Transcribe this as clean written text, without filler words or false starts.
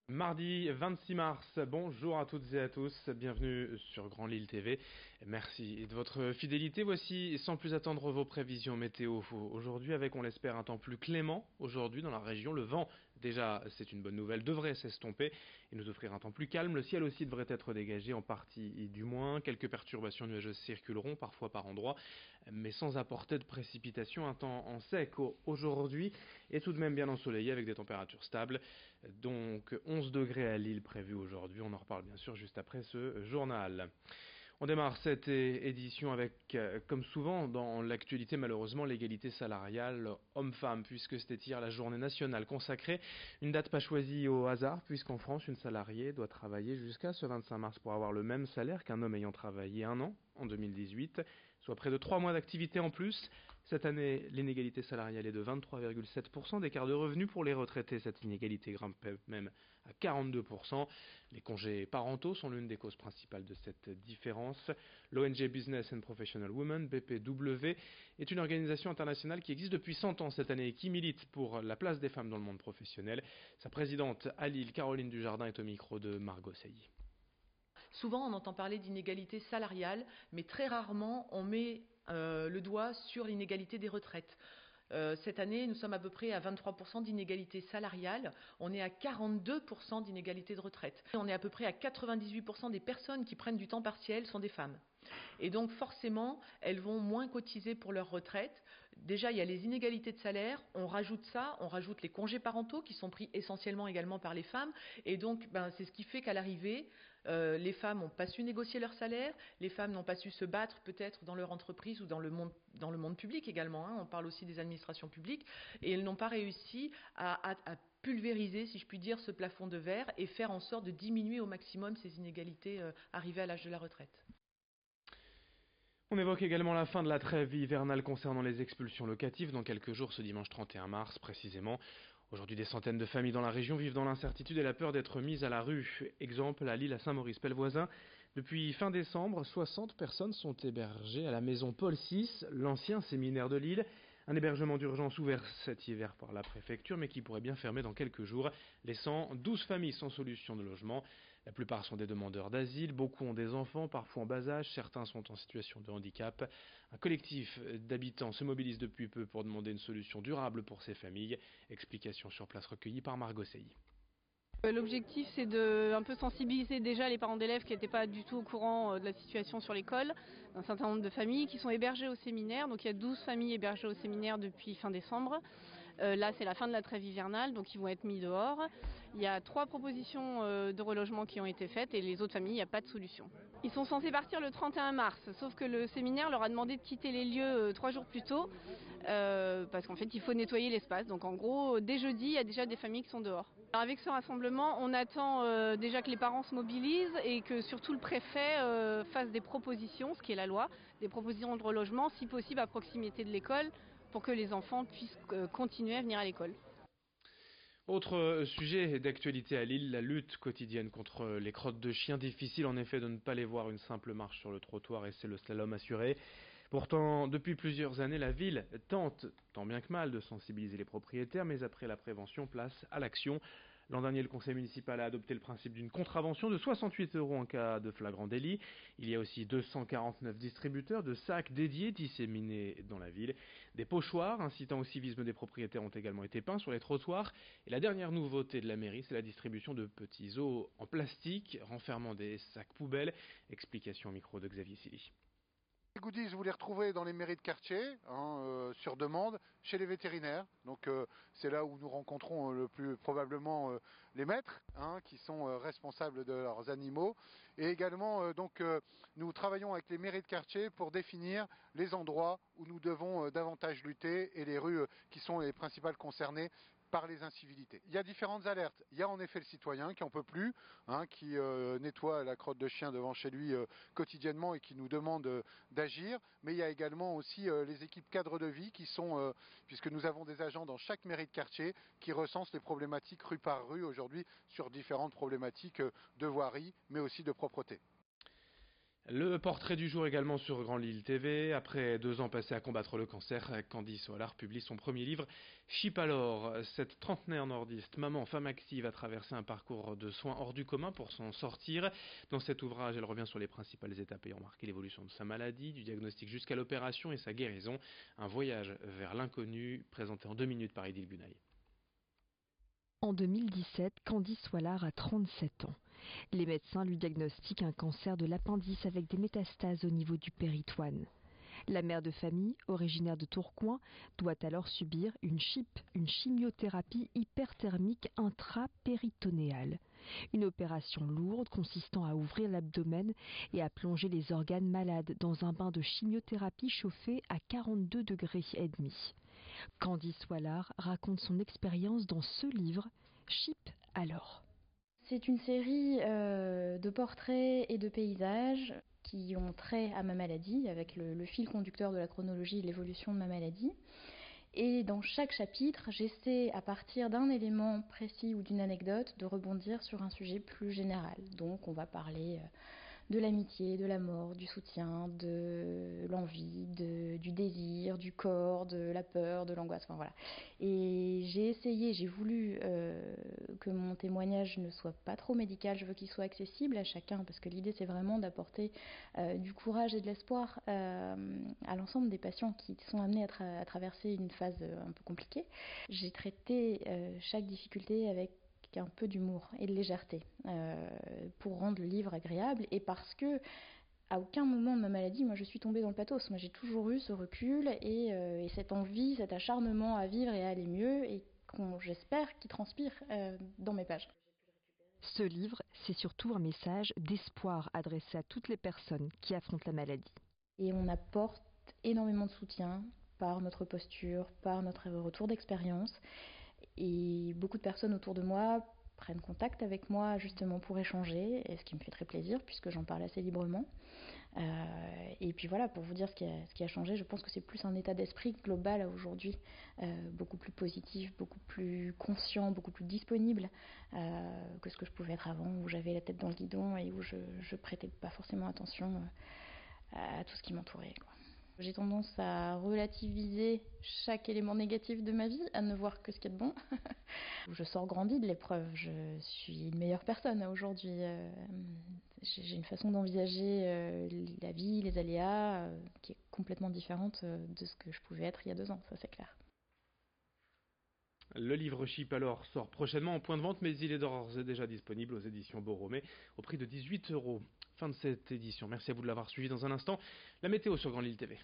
Mardi 26 mars, bonjour à toutes et à tous, bienvenue sur Grand Lille TV. Merci de votre fidélité. Voici sans plus attendre vos prévisions météo. Aujourd'hui avec, on l'espère, un temps plus clément aujourd'hui dans la région. Le vent, déjà c'est une bonne nouvelle, devrait s'estomper et nous offrir un temps plus calme. Le ciel aussi devrait être dégagé en partie du moins. Quelques perturbations nuageuses circuleront parfois par endroits, mais sans apporter de précipitations. Un temps en sec aujourd'hui et tout de même bien ensoleillé avec des températures stables. Donc 11 degrés à Lille prévu aujourd'hui, on en reparle bien sûr juste après ce journal. On démarre cette édition avec, comme souvent dans l'actualité malheureusement, l'égalité salariale homme-femme, puisque c'était hier la journée nationale consacrée, une date pas choisie au hasard, puisqu'en France, une salariée doit travailler jusqu'à ce 25 mars pour avoir le même salaire qu'un homme ayant travaillé un an en 2018, soit près de 3 mois d'activité en plus. Cette année, l'inégalité salariale est de 23,7%, d'écart de revenus pour les retraités. Cette inégalité grimpe même à 42%. Les congés parentaux sont l'une des causes principales de cette différence. L'ONG Business and Professional Women, BPW, est une organisation internationale qui existe depuis 100 ans cette année et qui milite pour la place des femmes dans le monde professionnel. Sa présidente à Lille, Caroline Dujardin, est au micro de Margot Sailly. Souvent, on entend parler d'inégalité salariale, mais très rarement on met le doigt sur l'inégalité des retraites. Cette année, nous sommes à peu près à 23% d'inégalité salariale. On est à 42% d'inégalité de retraite. On est à peu près à 98% des personnes qui prennent du temps partiel sont des femmes. Et donc forcément, elles vont moins cotiser pour leur retraite. Déjà, il y a les inégalités de salaire, on rajoute ça, on rajoute les congés parentaux qui sont pris essentiellement également par les femmes. Et donc, c'est ce qui fait qu'à l'arrivée, les femmes n'ont pas su négocier leur salaire, les femmes n'ont pas su se battre peut-être dans leur entreprise ou dans le monde public également, hein, on parle aussi des administrations publiques, et elles n'ont pas réussi à pulvériser, si je puis dire, ce plafond de verre et faire en sorte de diminuer au maximum ces inégalités arrivées à l'âge de la retraite. On évoque également la fin de la trêve hivernale concernant les expulsions locatives dans quelques jours, ce dimanche 31 mars précisément. Aujourd'hui, des centaines de familles dans la région vivent dans l'incertitude et la peur d'être mises à la rue. Exemple, à Lille, à Saint-Maurice-Pelvoisin. Depuis fin décembre, 60 personnes sont hébergées à la maison Paul VI, l'ancien séminaire de Lille. Un hébergement d'urgence ouvert cet hiver par la préfecture, mais qui pourrait bien fermer dans quelques jours, laissant 12 familles sans solution de logement. La plupart sont des demandeurs d'asile, beaucoup ont des enfants, parfois en bas âge, certains sont en situation de handicap. Un collectif d'habitants se mobilise depuis peu pour demander une solution durable pour ces familles. Explication sur place recueillie par Margot Sailly. L'objectif, c'est de un peu sensibiliser déjà les parents d'élèves qui n'étaient pas du tout au courant de la situation sur l'école, un certain nombre de familles qui sont hébergées au séminaire. Donc il y a 12 familles hébergées au séminaire depuis fin décembre. Là, c'est la fin de la trêve hivernale, donc ils vont être mis dehors. Il y a 3 propositions de relogement qui ont été faites et les autres familles, il n'y a pas de solution. Ils sont censés partir le 31 mars, sauf que le séminaire leur a demandé de quitter les lieux 3 jours plus tôt, parce qu'en fait, il faut nettoyer l'espace. Donc en gros, dès jeudi, il y a déjà des familles qui sont dehors. Alors avec ce rassemblement, on attend déjà que les parents se mobilisent et que surtout le préfet fasse des propositions, ce qui est la loi, des propositions de relogement, si possible à proximité de l'école, pour que les enfants puissent continuer à venir à l'école. Autre sujet d'actualité à Lille, la lutte quotidienne contre les crottes de chiens. Difficile en effet de ne pas les voir une simple marche sur le trottoir et c'est le slalom assuré. Pourtant, depuis plusieurs années, la ville tente, tant bien que mal, de sensibiliser les propriétaires, mais après la prévention, place à l'action. L'an dernier, le conseil municipal a adopté le principe d'une contravention de 68 € en cas de flagrant délit. Il y a aussi 249 distributeurs de sacs dédiés disséminés dans la ville. Des pochoirs incitant au civisme des propriétaires ont également été peints sur les trottoirs. Et la dernière nouveauté de la mairie, c'est la distribution de petits os en plastique renfermant des sacs poubelles. Explication au micro de Xavier Silly. Les goodies, vous les retrouvez dans les mairies de quartier, sur demande, chez les vétérinaires. Donc c'est là où nous rencontrons le plus probablement les maîtres, qui sont responsables de leurs animaux. Et également, nous travaillons avec les mairies de quartier pour définir les endroits où nous devons davantage lutter et les rues qui sont les principales concernées par les incivilités. Il y a différentes alertes. Il y a en effet le citoyen qui en peut plus, qui nettoie la crotte de chien devant chez lui quotidiennement et qui nous demande d'agir. Mais il y a également aussi les équipes cadres de vie qui sont, puisque nous avons des agents dans chaque mairie de quartier qui recensent les problématiques rue par rue aujourd'hui sur différentes problématiques de voirie, mais aussi de propreté. Le portrait du jour également sur Grand Lille TV. Après 2 ans passés à combattre le cancer, Candice Wallard publie son premier livre, Chip alors. Cette trentenaire nordiste, maman, femme active, a traversé un parcours de soins hors du commun pour s'en sortir. Dans cet ouvrage, elle revient sur les principales étapes ayant marqué l'évolution de sa maladie, du diagnostic jusqu'à l'opération et sa guérison. Un voyage vers l'inconnu, présenté en 2 minutes par Idil Gunay. En 2017, Candice Wallard a 37 ans. Les médecins lui diagnostiquent un cancer de l'appendice avec des métastases au niveau du péritoine. La mère de famille, originaire de Tourcoing, doit alors subir une chimiothérapie hyperthermique intrapéritonéale. Une opération lourde consistant à ouvrir l'abdomen et à plonger les organes malades dans un bain de chimiothérapie chauffé à 42,5 degrés. Candice Wallard raconte son expérience dans ce livre, Chip alors. C'est une série de portraits et de paysages qui ont trait à ma maladie, avec le fil conducteur de la chronologie de l'évolution de ma maladie. Et dans chaque chapitre, j'essaie, à partir d'un élément précis ou d'une anecdote, de rebondir sur un sujet plus général. Donc on va parler de l'amitié, de la mort, du soutien, de l'envie, du désir, du corps, de la peur, de l'angoisse, enfin voilà. Et j'ai voulu que mon témoignage ne soit pas trop médical, je veux qu'il soit accessible à chacun, parce que l'idée c'est vraiment d'apporter du courage et de l'espoir à l'ensemble des patients qui sont amenés à traverser une phase un peu compliquée. J'ai traité chaque difficulté avec un peu d'humour et de légèreté pour rendre le livre agréable, et parce que à aucun moment de ma maladie, moi je suis tombée dans le pathos. Moi j'ai toujours eu ce recul et cette envie, cet acharnement à vivre et à aller mieux, et j'espère qu'il transpire dans mes pages. Ce livre, c'est surtout un message d'espoir adressé à toutes les personnes qui affrontent la maladie. Et on apporte énormément de soutien par notre posture, par notre retour d'expérience. Et beaucoup de personnes autour de moi prennent contact avec moi justement pour échanger, et ce qui me fait très plaisir puisque j'en parle assez librement. Et puis voilà, pour vous dire ce qui a changé, je pense que c'est plus un état d'esprit global aujourd'hui, beaucoup plus positif, beaucoup plus conscient, beaucoup plus disponible que ce que je pouvais être avant, où j'avais la tête dans le guidon et où je prêtais pas forcément attention à tout ce qui m'entourait, quoi. J'ai tendance à relativiser chaque élément négatif de ma vie, à ne voir que ce qu'il y a de bon. Je sors grandie de l'épreuve, je suis une meilleure personne aujourd'hui. J'ai une façon d'envisager la vie, les aléas, qui est complètement différente de ce que je pouvais être il y a 2 ans, ça c'est clair. Le livre Chip alors sort prochainement en point de vente, mais il est d'ores et déjà disponible aux éditions Borromée au prix de 18 €. Fin de cette édition. Merci à vous de l'avoir suivi. Dans un instant, la météo sur Grand Lille TV.